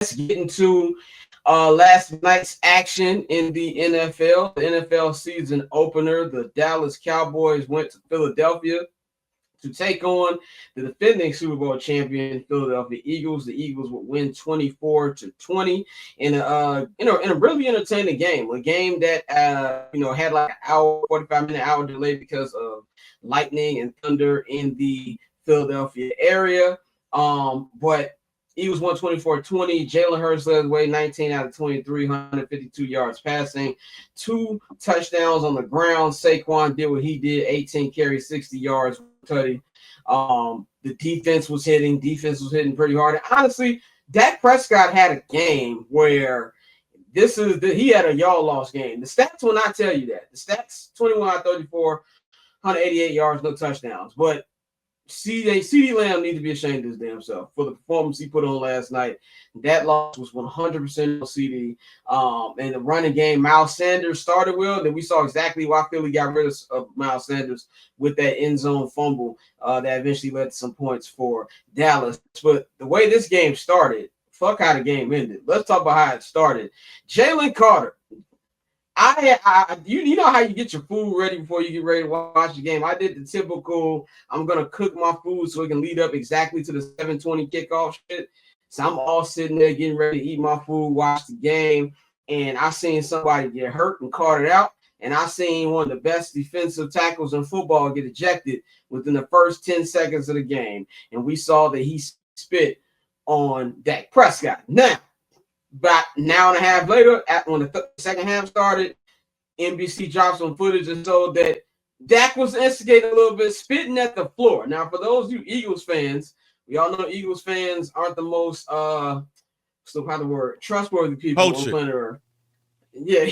let's get into last night's action in the NFL. The NFL season opener. The Dallas Cowboys went to Philadelphia to take on the defending Super Bowl champion Philadelphia Eagles. The Eagles would win 24-20 in a really entertaining game. A game that had like an hour, 45-minute hour delay because of lightning and thunder in the Philadelphia area. But Eagles won 24-20. Jalen Hurts led the way, 19 out of 23, 152 yards passing, 2 touchdowns on the ground. Saquon did what he did, 18 carries, 60 yards. The defense was hitting pretty hard. And honestly, Dak Prescott had a game where he had a y'all lost game. The stats will not tell you that. The stats, 21 out of 34, 188 yards, no touchdowns. But CeeDee Lamb need to be ashamed of his damn self for the performance he put on last night. That loss was 100% on CeeDee. And the running game, Miles Sanders started well. Then we saw exactly why Philly got rid of Miles Sanders with that end zone fumble that eventually led to some points for Dallas. But the way this game started, fuck how the game ended. Let's talk about how it started. Jalen Carter. You know how you get your food ready before you get ready to watch the game. I did the typical, I'm going to cook my food so it can lead up exactly to the 7:20 kickoff shit. So I'm all sitting there getting ready to eat my food, watch the game, and I seen somebody get hurt and carted out, and I seen one of the best defensive tackles in football get ejected within the first 10 seconds of the game, and we saw that he spit on Dak Prescott. Now, about an hour and a half later, when the second half started, NBC dropped some footage and showed that Dak was instigating a little bit, spitting at the floor. Now, for those of you Eagles fans, we all know Eagles fans aren't the most trustworthy people on planet Earth. Yeah,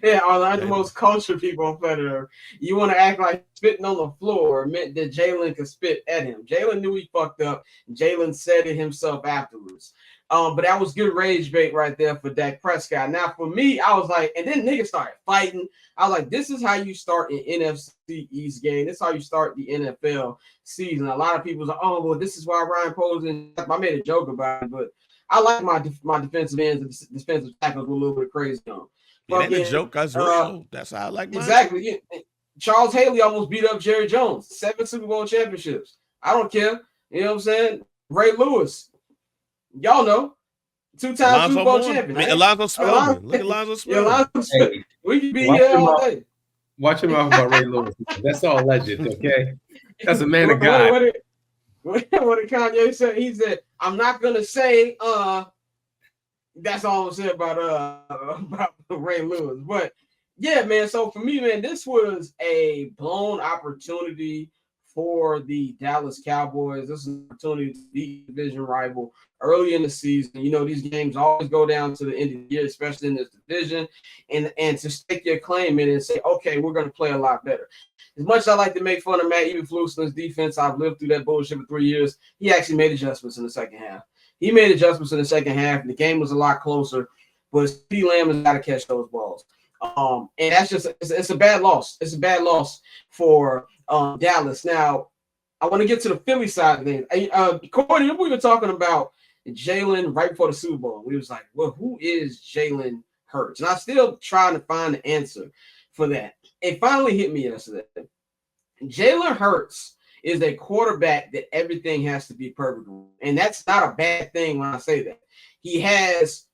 yeah, aren't the most cultured people on planet Earth. You want to act like spitting on the floor meant that Jalen could spit at him. Jalen knew he fucked up. Jalen said it himself afterwards. But that was good rage bait right there for Dak Prescott. Now, for me, I was like, and then niggas started fighting. I was like, this is how you start an NFC East game. This is how you start the NFL season. A lot of people was like, oh, well, this is why Ryan Poles. I made a joke about it, but I like my defensive ends and defensive tackles were a little bit crazy on. Yeah, the joke is real. That's how I like mine. Exactly. Yeah. Charles Haley almost beat up Jerry Jones. 7 Super Bowl championships. I don't care. You know what I'm saying? Ray Lewis. Y'all know. 2-time Super Bowl champion. Alonzo Spellman. Look at Alonzo Spellman. Hey, we could be here all day. Watch him out about Ray Lewis. That's all legend, okay? That's a man of God. What did Kanye say? He said, I'm not going to say, that's all I'm saying about Ray Lewis. But, yeah, man, so for me, man, this was a blown opportunity for the Dallas Cowboys. This is an opportunity to beat the division rival early in the season. You know, these games always go down to the end of the year, especially in this division, and to stake your claim in and say, okay, we're going to play a lot better. As much as I like to make fun of Matt Eberflus and his defense, I've lived through that bullshit for 3 years. He actually made adjustments in the second half. And the game was a lot closer, but CeeDee Lamb has got to catch those balls. And that's just it's a bad loss. It's a bad loss for Dallas. Now, I want to get to the Philly side of things. Corey, we were talking about Jalen right before the Super Bowl. We was like, well, who is Jalen Hurts? And I'm still trying to find the answer for that. It finally hit me yesterday. Jalen Hurts is a quarterback that everything has to be perfect. And that's not a bad thing when I say that. He has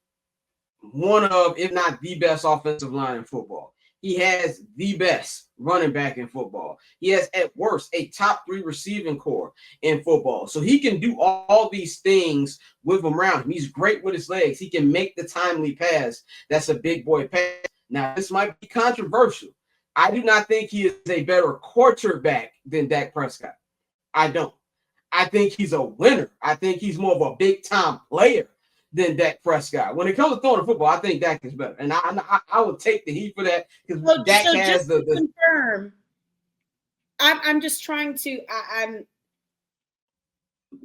one of, if not the best offensive line in football. He has the best running back in football. He has, at worst, a top 3 receiving core in football. So he can do all these things with him around him. He's great with his legs. He can make the timely pass. That's a big boy pass. Now, this might be controversial. I do not think he is a better quarterback than Dak Prescott. I don't. I think he's a winner. I think he's more of a big-time player than Dak Prescott. When it comes to throwing the football, I think Dak is better. And I would take the heat for that because Dak has the confirm. I'm just trying to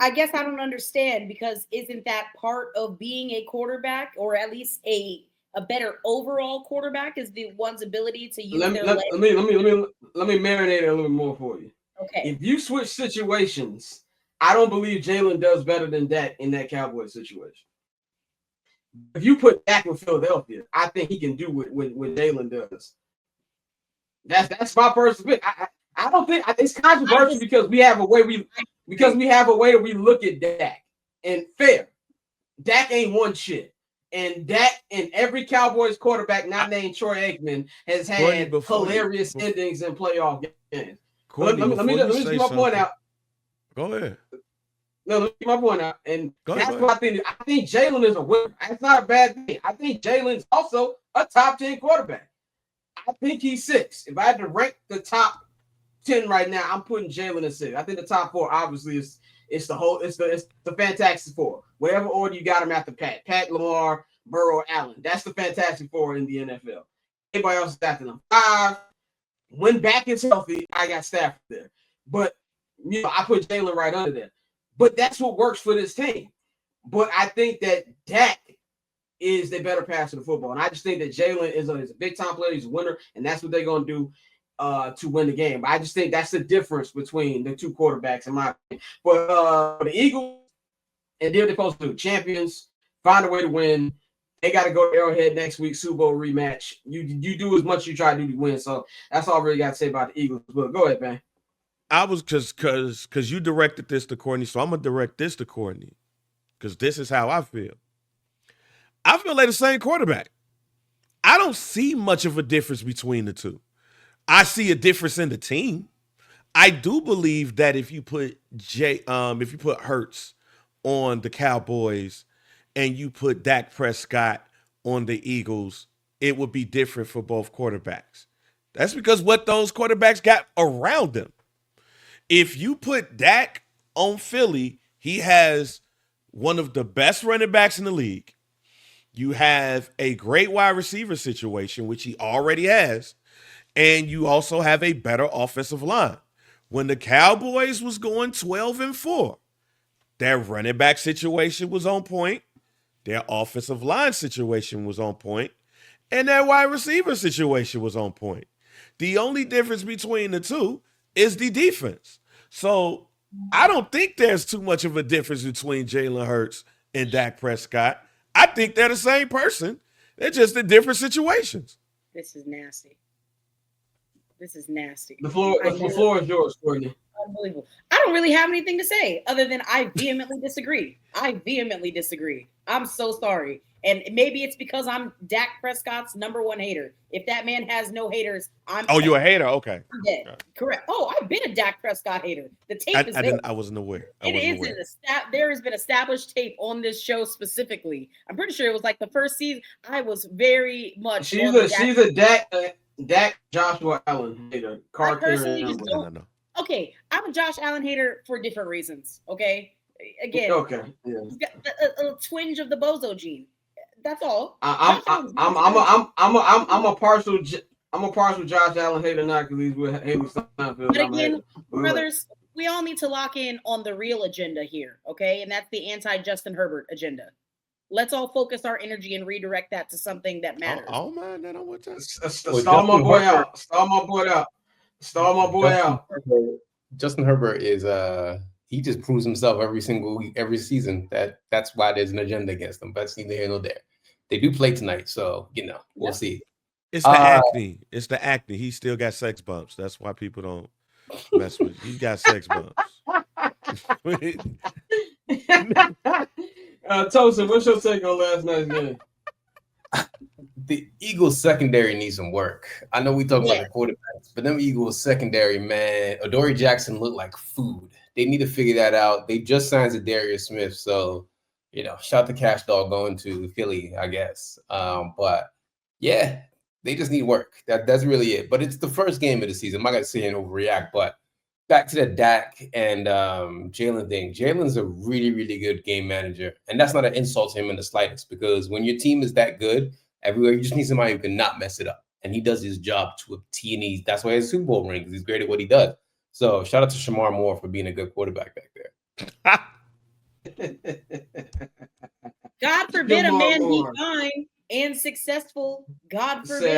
I guess I don't understand, because isn't that part of being a quarterback, or at least a better overall quarterback, is the one's ability to use their legs? Let me marinate it a little more for you. Okay. If you switch situations, I don't believe Jalen does better than Dak in that Cowboys situation. If you put Dak with Philadelphia, I think he can do what Jalen does. That's my personal opinion. I don't think it's controversial because we have a way that we look at Dak. And fair, Dak ain't won shit. And Dak and every Cowboys quarterback not named Troy Aikman has had hilarious endings in playoff games. Courtney, let me get my point out. Go ahead. No, let me get my point out. And that's what I think. I think Jalen is a winner. That's not a bad thing. I think Jalen's also a top 10 quarterback. I think he's 6. If I had to rank the top 10 right now, I'm putting Jalen at 6. I think the top 4 obviously is the Fantastic Four. Whatever order you got them after Pat, Lamar, Burrow, Allen. That's the Fantastic Four in the NFL. Everybody else is after them. 5. When back is healthy, I got Stafford there. But I put Jalen right under there. But that's what works for this team. But I think that Dak is the better passer of the football. And I just think that Jalen is a big-time player. He's a winner, and that's what they're going to do to win the game. But I just think that's the difference between the two quarterbacks, in my opinion. But the Eagles, and they're supposed to do champions, find a way to win. They got to go to Arrowhead next week, Super Bowl rematch. You do as much as you try to do to win. So that's all I really got to say about the Eagles. But go ahead, man. I was because you directed this to Courtney, so I'm gonna direct this to Courtney because this is how I feel. I feel like the same quarterback. I don't see much of a difference between the two. I see a difference in the team. I do believe that if you put Hurts on the Cowboys and you put Dak Prescott on the Eagles, it would be different for both quarterbacks. That's because what those quarterbacks got around them. If you put Dak on Philly, he has one of the best running backs in the league. You have a great wide receiver situation, which he already has, and you also have a better offensive line. When the Cowboys was going 12-4, their running back situation was on point, their offensive line situation was on point, and their wide receiver situation was on point. The only difference between the two is the defense. So I don't think there's too much of a difference between Jalen Hurts and Dak Prescott. I think they're the same person. They're just in different situations. This is nasty. The floor is yours, Courtney. Unbelievable. I don't really have anything to say other than I vehemently disagree. I'm so sorry. And maybe it's because I'm Dak Prescott's #1 hater. If that man has no haters, I'm Oh, you're a hater? Okay. I'm dead. Okay. Correct. Oh, I've been a Dak Prescott hater. The tape is there. I wasn't aware. There has been established tape on this show specifically. I'm pretty sure it was like the first season. I was very much. She's a Dak Joshua Allen hater. Okay, I'm a Josh Allen hater for different reasons. Okay, again. Okay. Yeah. He's got a twinge of the bozo gene. That's all. I'm a partial Josh Allen hater now because he's with Haley Steinfeld. But again, brothers, we all need to lock in on the real agenda here, okay? And that's the anti-Justin Herbert agenda. Let's all focus our energy and redirect that to something that matters. Oh man, that don't want to stall my boy out. Stall my boy out. Justin Herbert is he just proves himself every single week, every season. That's why there's an agenda against him. But it's neither here nor there. They do play tonight, so we'll see. It's the acne. It's the acne. He still got sex bumps. That's why people don't mess with you. He got sex bumps. Tosin, what's your take on last night's game? The Eagles secondary needs some work. I know we talk about the quarterbacks, but them Eagles secondary, man, Adoree Jackson looked like food. They need to figure that out. They just signed Zadarius Smith, so shout the cash dog going to Philly, I guess. But yeah, they just need work. That's really it. But it's the first game of the season. I'm not gonna say and overreact, but back to the Dak and Jalen thing. Jalen's a really, really good game manager, and that's not an insult to him in the slightest. Because when your team is that good, everywhere you just need somebody who can not mess it up, and he does his job to a T. And that's why he has a Super Bowl ring, because he's great at what he does. So shout out to Shamar Moore for being a good quarterback back there. God forbid a man be fine and successful. God forbid.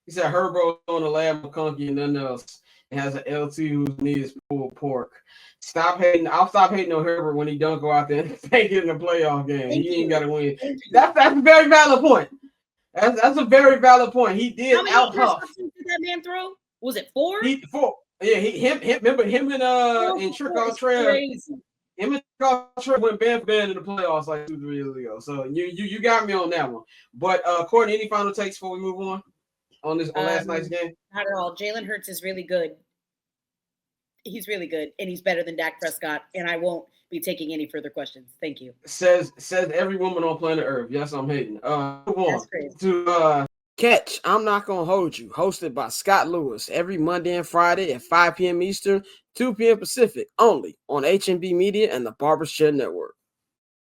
He said Herbo on the lab McConkey and nothing else. has an LT whose knee is pulled pork. Stop hating. I'll stop hating on Herbert when he don't go out there and take it in the playoff game. He ain't got to win. That's a very valid point. That's a very valid point. He did out huff. Did that man throw? Was it 4? Four. Yeah, remember him and Trick on Trail. Him and Trick went band in the playoffs like 2-3 years ago. So you got me on that one. But Courtney, any final takes before we move on this last night's game? Not at all. Jalen Hurts is really good. He's really good, and he's better than Dak Prescott. And I won't be taking any further questions. Thank you. Says every woman on planet Earth. Yes, I'm hating. That's crazy. To Catch, I'm Not Gonna Hold You, hosted by Scott Lewis every Monday and Friday at 5 p.m. Eastern, 2 p.m. Pacific, only on HNB Media and the Barber's Chair Network.